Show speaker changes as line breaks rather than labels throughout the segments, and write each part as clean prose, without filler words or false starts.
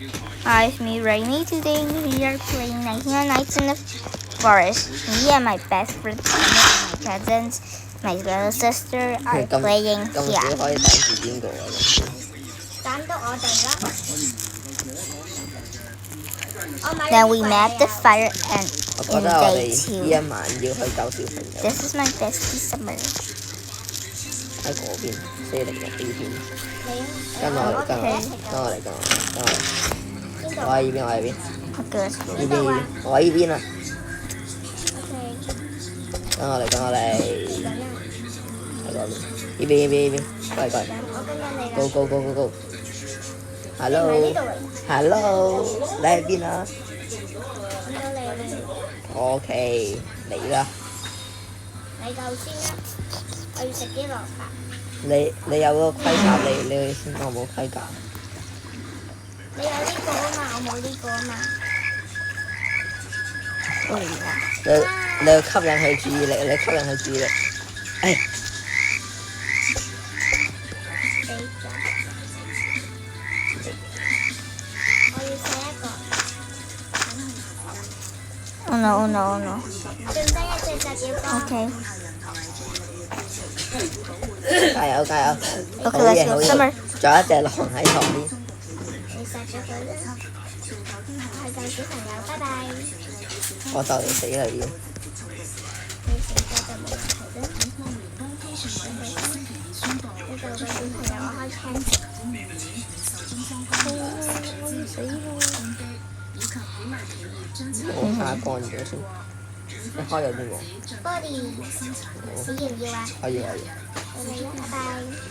Hi, it's me, Rainy. Today we are playing Nightmare Nights in the Forest. Me and my best friend, my cousins, my little sister are playing
咁少
here.
可以揀住邊個啊？
揀到我哋啦。
Then we met the fire and
我
in
覺得我
day
哋
two.
呢一晚要去救小朋友
This is my bestie Summer.
喺嗰邊406 A 邊，
你
跟我嚟，跟我嚟，跟我嚟，跟我嚟，我喺呢邊，我喺呢邊，
Okay, let's
呢
go.
邊呢邊，我喺呢邊啊！
OK，
跟我嚟，跟我嚟，
緊啊！
喺嗰邊，呢邊呢邊呢邊，過嚟過嚟
我跟緊你
，go
啦。
go go go go。
唔係呢度
Hello，Hello，
嚟。
你喺邊啊
揾到你啦。
？OK，嚟啦！
你夠先啦，我要食啲蘿蔔。
你有個盔甲，你去先，我冇盔甲。
你有呢個啊嘛，我冇呢個啊嘛。
你要吸引佢注意力，你吸引佢注意力。哎，
死咗！我要寫一個。
Oh no, oh no, oh no.
剩低一隻就叫幫。
Okay.
加油加油！
Okay,
好
let's
嘢
go.
好嘢！
Summer.
仲有一隻狼喺旁邊。
你殺咗佢啦！我係救小朋友，拜拜。
我就嚟死啦已經。
你死咗就冇問題啫。你救個小朋友，我開槍。
我擦乾咗先。一開有啲喎。
Body，你要唔要啊？
可以。
我嚟啦，拜拜。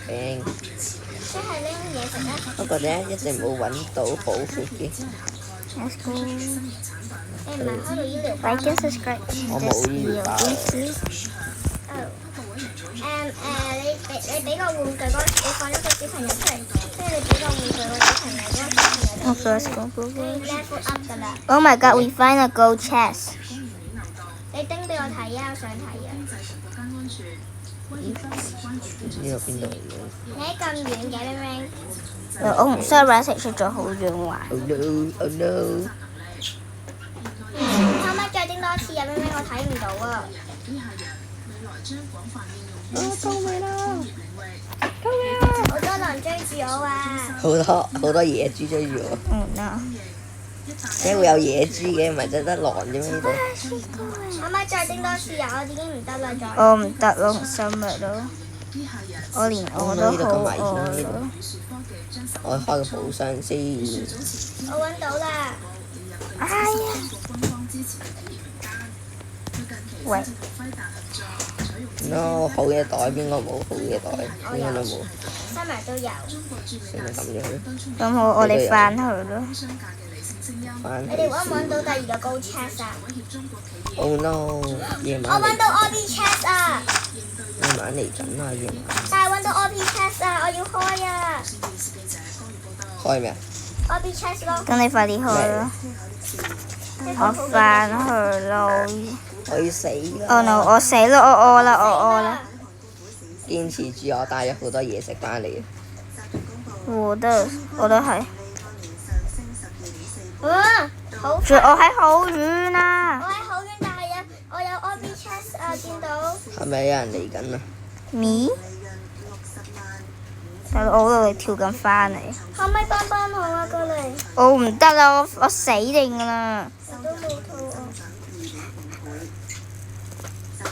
頂。
出去拎嘢食啦。
不過咧，一直冇揾到好闊嘅。
Let's go.
你唔係開到醫療包
Like
咩
and subscribe to
我
this
冇醫療
video.
包。
Thank you.
你俾個玩具嗰，你放咗個小朋友出嚟，跟住你俾個玩具個小朋友，嗰個小朋友
Okay, let's go, go,
會
go.
level up 㗎啦。
Oh my god, we find a gold chest.
你叮俾我睇啊，我想睇啊。
呢個邊度嚟嘅
你喺咁遠嘅明明，
我唔識 reset 出咗好遠話。
？Oh no! Oh no!
可唔可以再叮多次啊？明明我睇唔到啊。
救命啦！
好多狼追住我啊！
好多野豬追住我。
Oh no.
點解會有野豬嘅？唔係真得狼啫咩？呢度。
可唔可以再叮多次啊？我已經唔得啦，再。
我唔得咯，唔心咪咯。我連我都好餓咯。
我開個寶箱先。
我揾到啦。
哎呀！喂，
No， 好嘅袋邊個冇好嘅袋？邊個都冇。
Summer 都有。
算係咁樣。
咁好，我哋翻去咯。
翻
你哋揾唔揾到第二個高 chest 啊？
Oh no！夜
我
晚嚟，
揾到 OB chest 啊！
夜晚嚟緊啊！夜晚
但係揾到 OB chest 啊！我要開啊
開咩啊？
！OB chest 咯。
咁你快啲去咯。我翻去咯。
我要死啦！
Oh no！我死啦！我餓啦！我餓啦！
堅持住我帶咗好多嘢食翻嚟。
我都係。
好
仲我喺好遠啊
我！喺好遠，但係我有 OB chest 啊！見到。
係咪有人嚟緊啊？
Me？但係我度跳緊翻嚟。
可唔可以幫我啊？過嚟。
我唔得啦！我死定啦！
我都冇肚餓。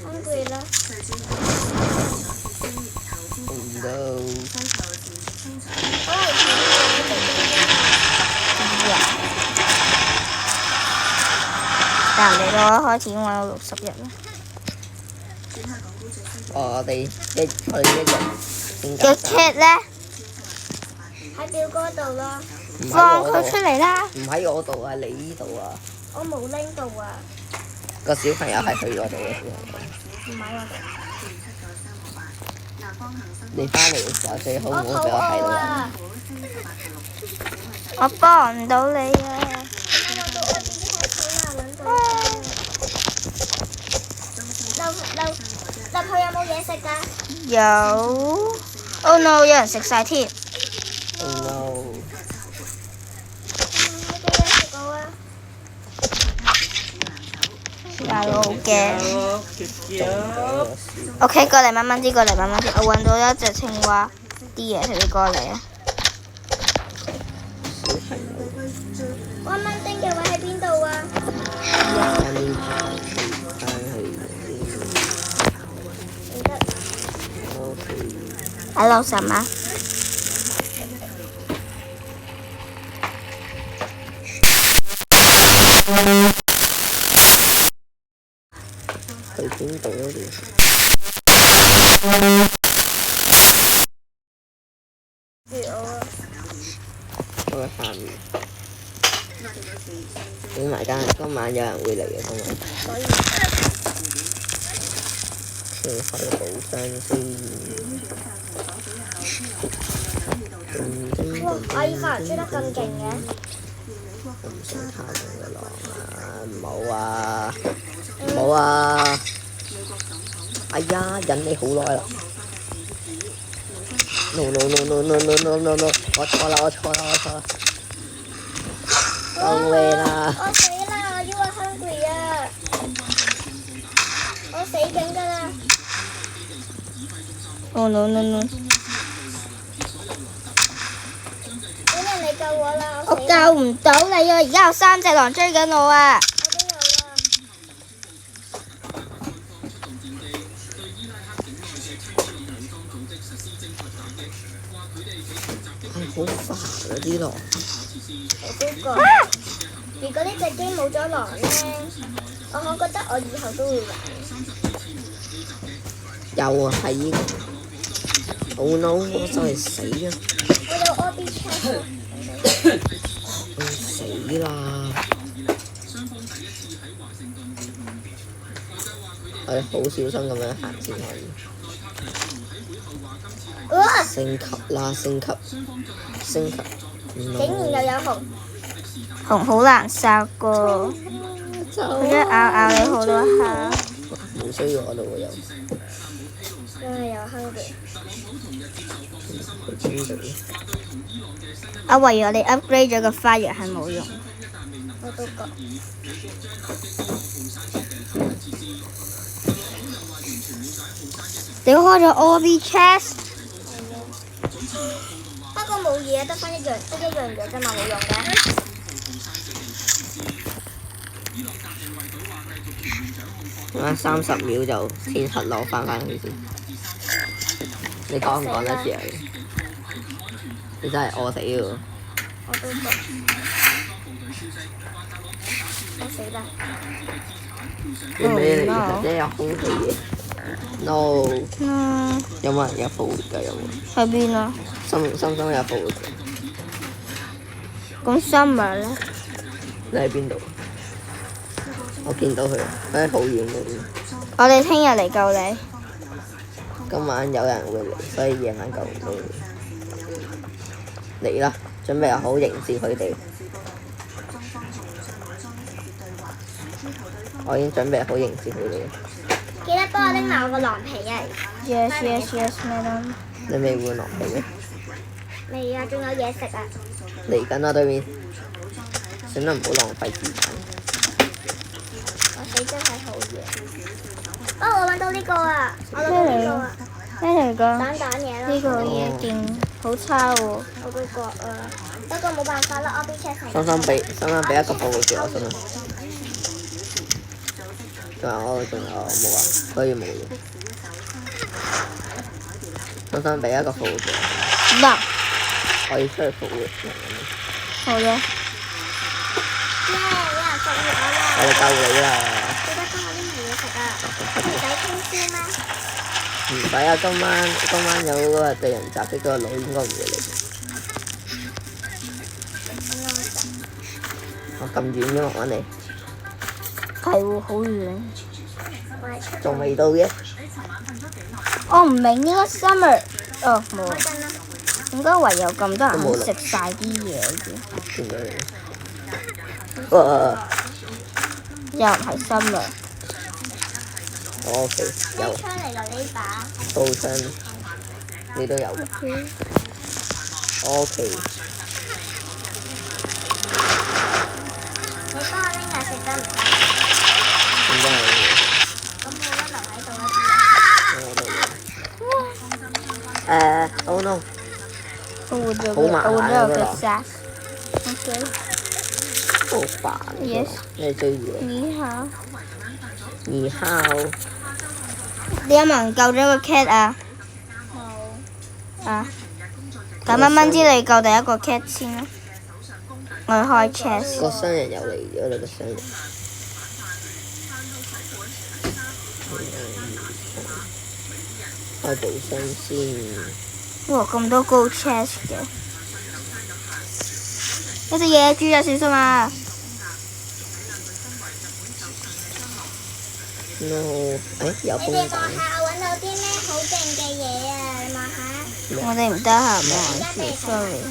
hungry 啦。
Oh no！
但你攞開始已經揾到60日啦。
我哋一日點
個
解
cat 咧，
喺表哥度咯。
唔喺
放佢
我度
出嚟啦！
唔喺我度啊！你呢度啊！
我冇拎到啊。
個小朋友係去嗰度嘅小朋友。
唔喺我度。
你翻嚟嘅時候最好唔
我肚
好俾我睇
餓
到。
啊！
我幫唔到你啊！
揾到 OB chest 啦，揾到。入去有冇嘢食㗎？
有。Oh no！有人食晒添。
Oh no！
大佬好驚。
仲有
OK， 過嚟慢慢啲，過嚟慢慢啲。我揾到一隻青蛙，啲嘢你過嚟啊！
小朋友。
我蚊叮嘅位喺邊度啊？唔得。
Hello， 什麼？
去邊度嗰啲？我喺下面。影埋間，今晚有人會嚟嘅今晚。先開寶箱先。
哇！阿爾法追得咁勁嘅。
我唔想靠近個狼啊！唔好啊！唔好啊！哎呀，忍你好耐啦 ！No no no no no no no no no！ 我錯啦！救命啦！
我死啦！我 are hungry 啊！我死緊㗎啦！
Oh no no no！
有人嚟救我啦！
我救唔到你啊！而家有3隻狼追緊我啊！
我都有啊！
好煩啊啲狼！
我都覺。如果呢隻機冇咗狼咧，我覺得我以後都會玩。
有啊，係呢個。Oh no！ 我就係死啊！
我有 OB check。
我死啦！我哋好小心咁樣行先可以。升級啦！升級！
竟然又有熊。
熊好難殺㗎，佢一咬你好多下。
冇需要我度會有。
真係有 hungry。
去邊度？
啊，為咗你 upgrade 咗個花藥係冇用。
我都覺。
你開咗 OB chest？
不過冇嘢，得一樣嘢啫嘛，冇用嘅。
咁30秒就先黑落翻去先。你講唔講得住啊？你真係餓死喎！
我都覺。我死啦！
你咩嚟㗎？即係有空氣嘅。No。有冇人有復活㗎？有冇？
喺邊啊？
心有復活㗎。
咁 Summer 咧？
你喺邊度？我見到佢，佢喺好遠嗰邊。
我哋聽日嚟救你。
今晚有人會嚟，所以夜晚救唔到你。嚟啦，準備好迎接佢哋。我已經準備好迎接佢哋。
記得幫我拎埋我個狼皮啊
Yes, madam。
你未換狼皮咩？
未啊，仲有嘢食啊！
嚟緊啦，對面。算啦，唔好浪費時間。
我死真係好嘢。哦，我揾到呢個啊！我揾到呢個啊！
咩嚟㗎？
蛋嘢啦。
呢個嘢勁好差喎。
我都覺啊，不過冇辦法啦，我俾 check 成。
心俾一個復活嘅我先啦。仲有冇啊？所以冇嘢。心俾一個復活嘅。
嗱，
我要出去復活。
好嘅。
耶！有人復活我啦！
我哋救你啦！
記得幫我拎埋嘢食啊！唔使傾先咩？
唔使啊！今晚有嗰個被人襲擊嗰個佬應該唔會嚟。我咁遠嘅揾你。
係喎，好遠。
仲未到嘅。
我唔明應該 Summer。哦，冇。
開燈啦！
點解唯有咁多人食晒啲嘢嘅？
見到你。哇！
又唔係 Summer。
我屋企有。
咩槍嚟㗎呢把？
刀槍，你都有㗎。我屋企。
你幫我拎嚟食得唔得？
點解？
咗
好麻煩
我換咗個
啊嗰度
腳扎。OK，
好煩啊
Yes
你追住我。
你好。
二號
你有冇人救咗個 cat 啊？
冇。
啊？咁蚊蚊之你救第一個 cat 先啦。我去開 chest。
個商人又嚟咗啦，個商人。開寶箱先。
哇！咁多高 chest 嘅。一隻野豬啊！小心啊！
no， 有
你哋望
風彈。
下我揾到啲咩好勁嘅嘢啊！你望下。
我哋唔得閒望住，sorry。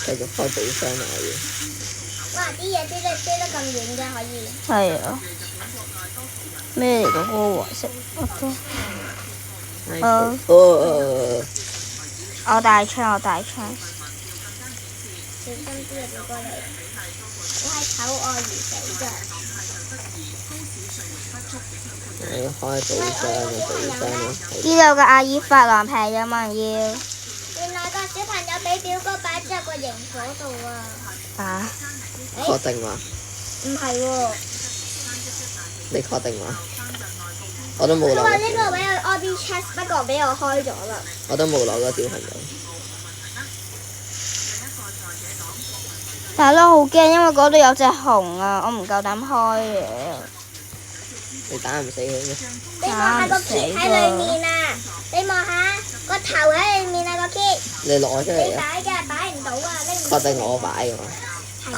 繼續開寶箱買嘢。
哇！啲嘢飛得咁遠嘅可以。
係啊。咩嚟㗎？嗰個黃色。OK。我大槍，我大槍。
小心啲啊！唔該你。我係醜惡而死㗎。
我要開寶箱啊！寶箱啊！
呢度嘅阿爾法郎平有冇人要？
原來個小朋友俾表哥擺咗入個營火度啊！
啊？
確定話？
唔係喎。
你確定話？我都冇攞過。
佢話呢個位有 OB chest， 不過俾我開咗啦。
我都冇攞過小朋友。
但係咧好驚，因為嗰度有隻熊啊，我唔夠膽開嘅。
你打唔死佢咩？
你望下個 kit 喺裏面啊！你望下個頭喺裏面啊個 kit。
你攞出嚟
你
啊！
擺嘅擺唔到啊！拎唔
確定我擺㗎嘛？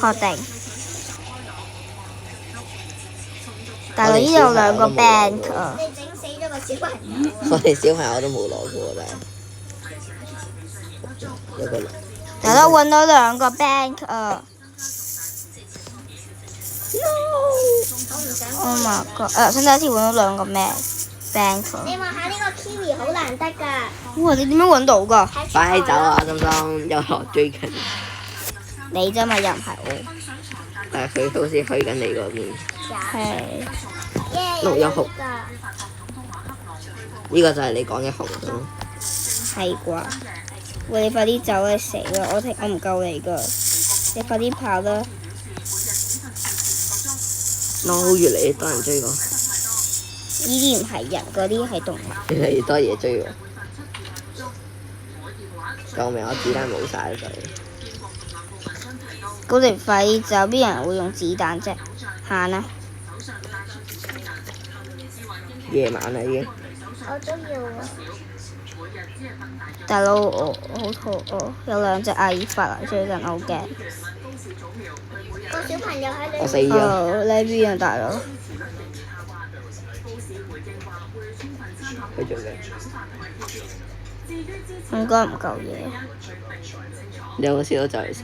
確定。但係呢度有兩個 bank 啊。
你整死咗個小朋友。
我哋小朋友都冇攞過，但係有個
但係都揾到兩個 bank 啊。
我唔想。
Oh my god！先第一次揾到兩個咩 bank？
你望下呢個 kiwi 好難得㗎。
哇！你點樣揾到㗎？
快走啊！心心有落追緊，
你啫嘛，又唔係我。
但係佢好似去緊你嗰邊。
係。
綠有紅
㗎。
呢個就係你講嘅紅咯。
係啩？喂！你快啲走啊！死啦！我唔救你㗎，你快啲跑啦！no，
越嚟越多人追我，
呢啲唔係人，嗰啲係動物。
越嚟越多嘢追我。救命！我子彈冇晒就。
咁你快啲走，邊人會用子彈啫？行啦！
夜晚啦已經。
我都要啊。
大佬，我好肚餓，有兩隻阿爾法啊，最近好驚。
個小朋友喺
我死
裏面。
咗。
你喺邊啊，大佬？
佢做咩？
應該唔夠嘢。
你有冇試到就嚟死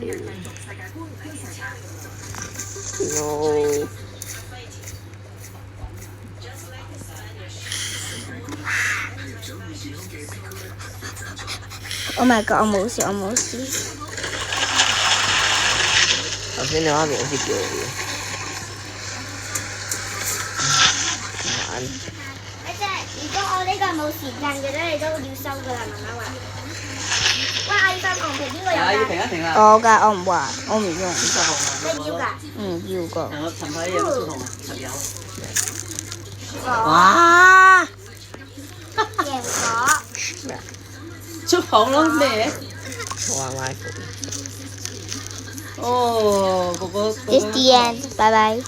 ？No。
Oh my god！我冇事，我冇事。
頭先你媽咪好似叫你嘅。玩。
如果我呢個冇時間嘅咧，你都要收㗎啦，媽媽話。喂，阿爾法紅皮邊個有㗎？
停一停啦！
我㗎，我唔話，我唔用。
你要㗎？
唔要㗎。
陳牌有不同陳友。
哇！
哇！
贏咗。
出房咯咩？
我玩 WiFi。
哦，哥哥。
It's the end. Bye bye.